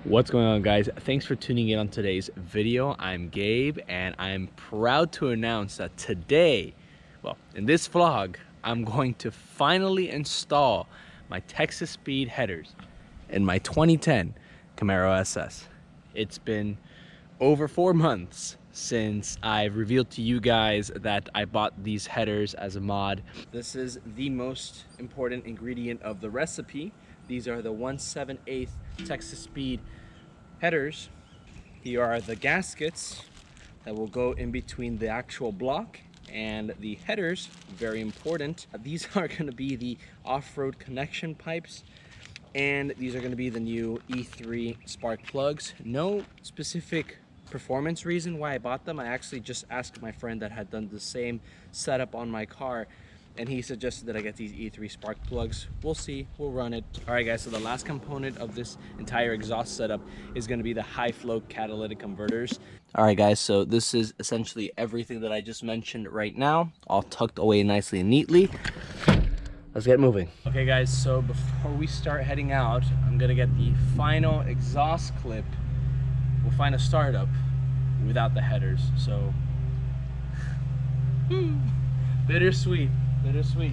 What's going on, guys? Thanks for tuning in on today's video. I'm Gabe and I'm proud to announce that today, well, in this vlog, I'm going to finally install my Texas Speed headers in my 2010 Camaro SS. It's been over 4 months since I've revealed to you guys that I bought these headers as a mod. This is the most important ingredient of the recipe. These are the 1/7/8 Texas Speed headers. Here are the gaskets that will go in between the actual block and the headers. Very important. These are going to be the off-road connection pipes, and these are going to be the new E3 spark plugs. No specific performance reason why I bought them. I actually just asked my friend that had done the same setup on my car, and he suggested that I get these E3 spark plugs. We'll see, we'll run it. All right, guys, so the last component of this entire exhaust setup is gonna be the Highflow catalytic converters. All right, guys, so this is essentially everything that I just mentioned right now, all tucked away nicely and neatly. Let's get moving. Okay, guys, so before we start heading out, I'm gonna get the final exhaust clip. We'll find a startup without the headers, so bittersweet. Bittersweet.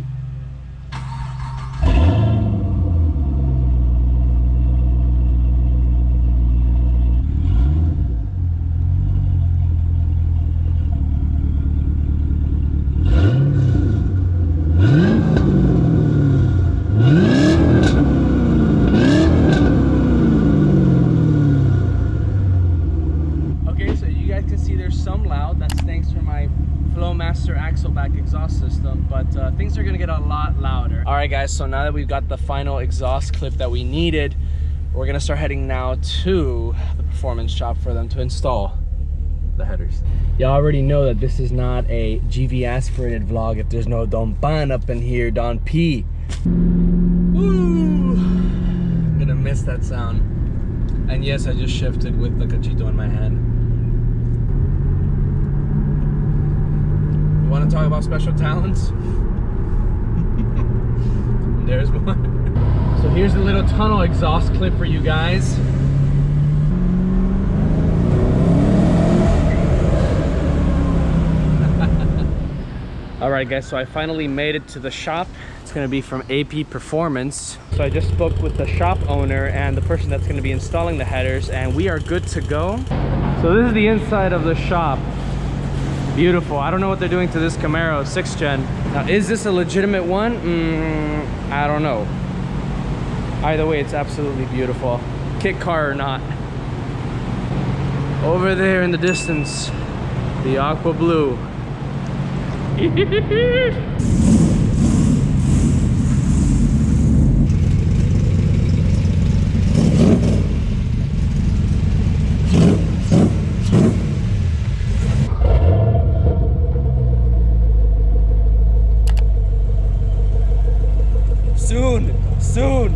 Okay, so you guys can see there's some loud. That's thanks for my Flowmaster axle back exhaust system, but things are gonna get a lot louder. All right, guys, so now that we've got the final exhaust clip that we needed, we're gonna start heading now to the performance shop for them to install the headers. Y'all already know that this is not a GV aspirated vlog if there's no Don Pan up in here, Don P. Woo! I'm gonna miss that sound. And yes, I just shifted with the cachito in my hand. Want to talk about special talents? There's one. So here's the little tunnel exhaust clip for you guys. All right, guys, so I finally made it to the shop. It's going to be from AP Performance. So I just spoke with the shop owner and the person that's going to be installing the headers, and we are good to go. So this is the inside of the shop. Beautiful. I don't know what they're doing to this Camaro 6th gen. Now, is this a legitimate one? I don't know. Either way, it's absolutely beautiful. Kit car or not. Over there in the distance, the aqua blue. Soon.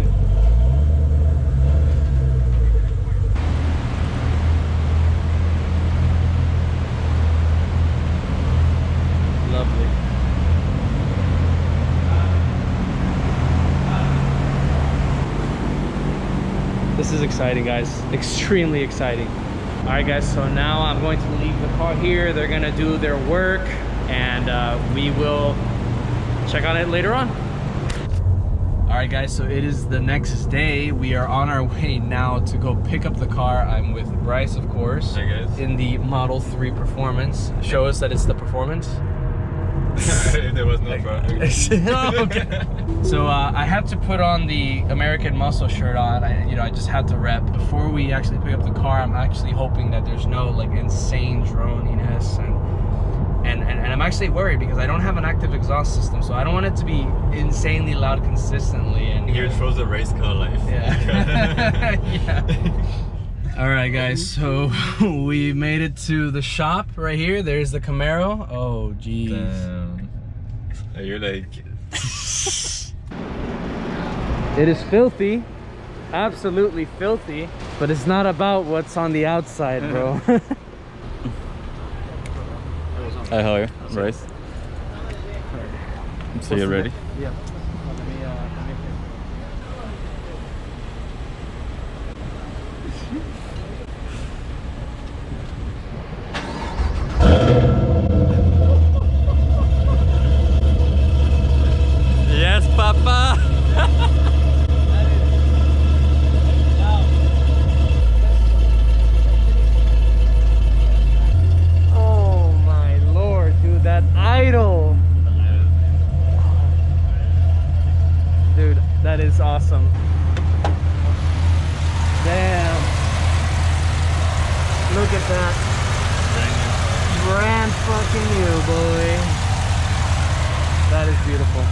Lovely. This is exciting, guys. Extremely exciting. All right, guys, so now I'm going to leave the car here. They're gonna do their work, and we will check on it later on. All right, guys, so it is the next day. We are on our way now to go pick up the car. I'm with Bryce, of course. Hi, guys. In the Model 3 Performance. Show us that it's the Performance. If there was no problem. Oh, okay. So I had to put on the American Muscle shirt on. I just had to rep. Before we actually pick up the car, I'm actually hoping that there's no like insane droniness, and I'm actually worried because I don't have an active exhaust system, so I don't want it to be insanely loud consistently. And here it shows the race car life. Yeah. Yeah. All right, guys, so we made it to the shop right here. There's the Camaro. Oh, geez. Damn. You're like... It is filthy, absolutely filthy, but it's not about what's on the outside, bro. Hi, how are you? Bryce? So you're ready? Yeah. Look at that. Brand fucking new, boy. That is beautiful.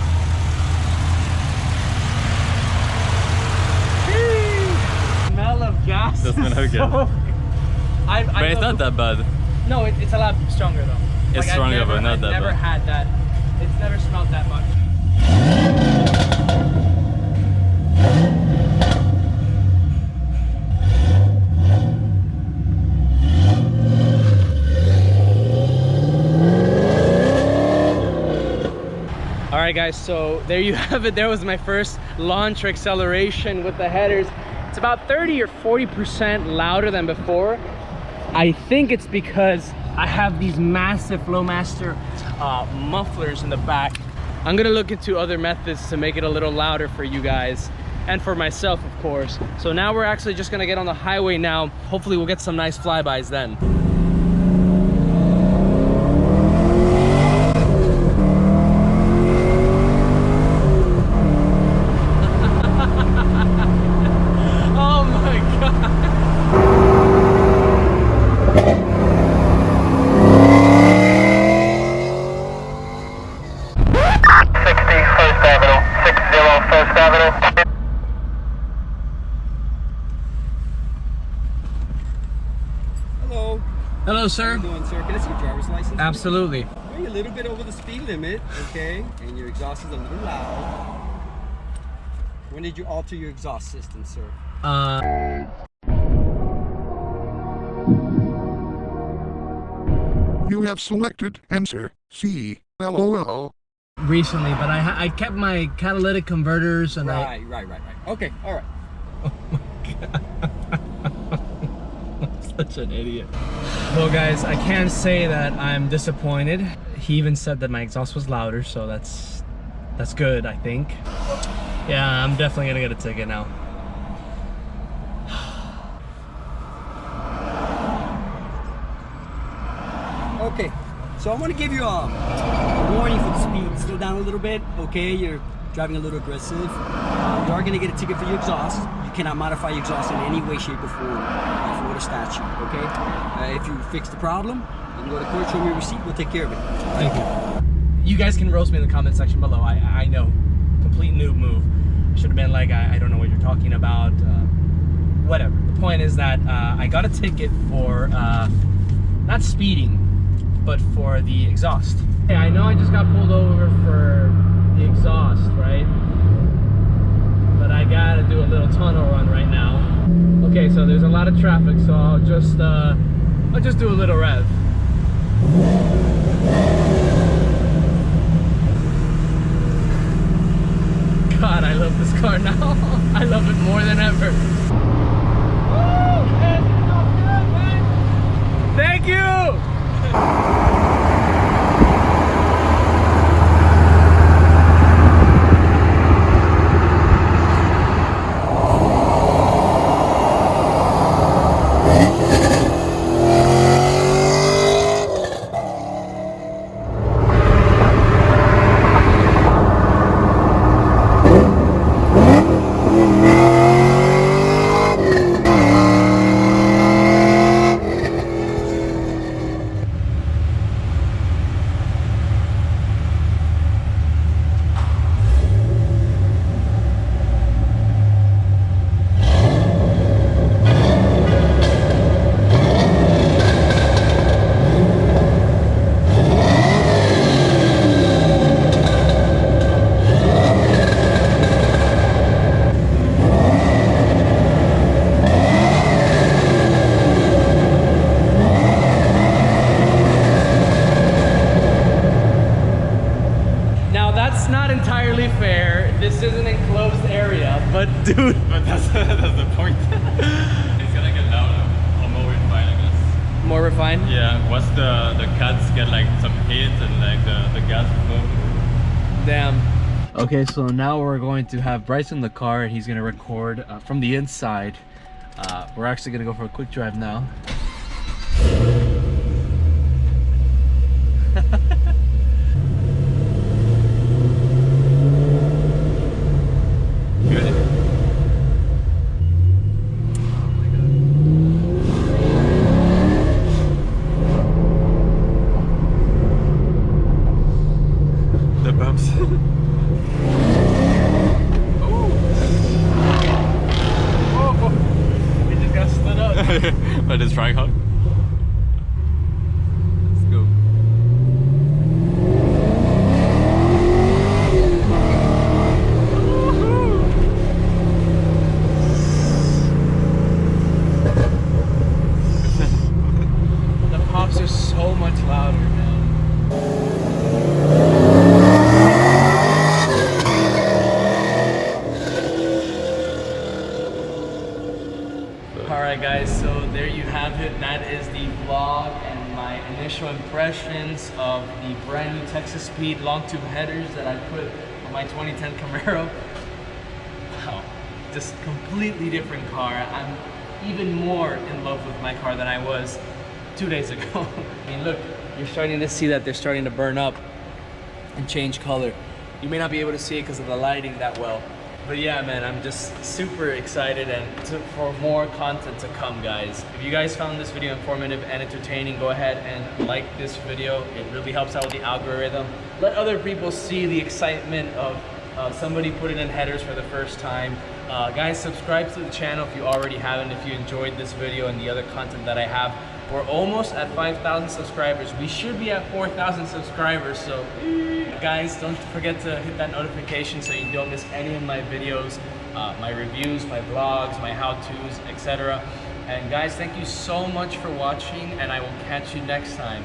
Smell of gas. The smell of gas. But it's not that bad. No, it's a lot stronger though. It's stronger, but not that bad. I've never had that. It's never smelled that much. All right, guys, so there you have it. There was my first launch or acceleration with the headers. It's about 30 or 40% louder than before. I think it's because I have these massive Flowmaster mufflers in the back. I'm gonna look into other methods to make it a little louder for you guys and for myself, of course. So now we're actually just gonna get on the highway now. Hopefully we'll get some nice flybys then. Hello, sir. How you doing, sir? Can I see your driver's license? Absolutely. You're a little bit over the speed limit, okay? And your exhaust is a little loud. When did you alter your exhaust system, sir? You have selected answer C. LOL. Recently, but I kept my catalytic converters and Right. Okay, all right. Oh my God. I'm such an idiot. Well, guys, I can't say that I'm disappointed. He even said that my exhaust was louder, so that's good, I think. Yeah, I'm definitely gonna get a ticket now. Okay, so I'm gonna give you a warning for the speed. Slow down a little bit, okay? You're driving a little aggressive. You are gonna get a ticket for your exhaust. You cannot modify your exhaust in any way, shape, or form for the statute, okay? If you fix the problem, you can go to court, show me a receipt, we'll take care of it. Thank you. You guys can roast me in the comment section below. I know, complete noob move. I should have been like, I don't know what you're talking about. Whatever. The point is that I got a ticket for not speeding, but for the exhaust. Hey, I know I just got pulled over for the exhaust, right? But I gotta do a little tunnel run right now. Okay, so there's a lot of traffic, so I'll just do a little rev. God, I love this car now. I love it more than ever. Woo! Man, it's so good, man. Thank you! This is an enclosed area, but dude. But that's the point. It's gonna get louder or more refined, I guess. More refined? Yeah, once the cuts get like some heat and like the gas flow. Damn. Okay, so now we're going to have Bryce in the car and he's gonna record from the inside. We're actually gonna go for a quick drive now. by this tripod. Let's go. The pops are so much louder, man. Alright guys, so there you have it. That is the vlog and my initial impressions of the brand new Texas Speed long tube headers that I put on my 2010 Camaro. Wow, just completely different car. I'm even more in love with my car than I was 2 days ago. I mean, look, you're starting to see that they're starting to burn up and change color. You may not be able to see it because of the lighting that well. But yeah, man, I'm just super excited and for more content to come, guys. If you guys found this video informative and entertaining, go ahead and like this video. It really helps out with the algorithm. Let other people see the excitement of somebody putting in headers for the first time. Guys, subscribe to the channel if you already haven't, if you enjoyed this video and the other content that I have. We're almost at 5,000 subscribers. We should be at 4,000 subscribers, so guys, don't forget to hit that notification so you don't miss any of my videos, my reviews, my vlogs, my how-tos, etc. And guys, thank you so much for watching, and I will catch you next time.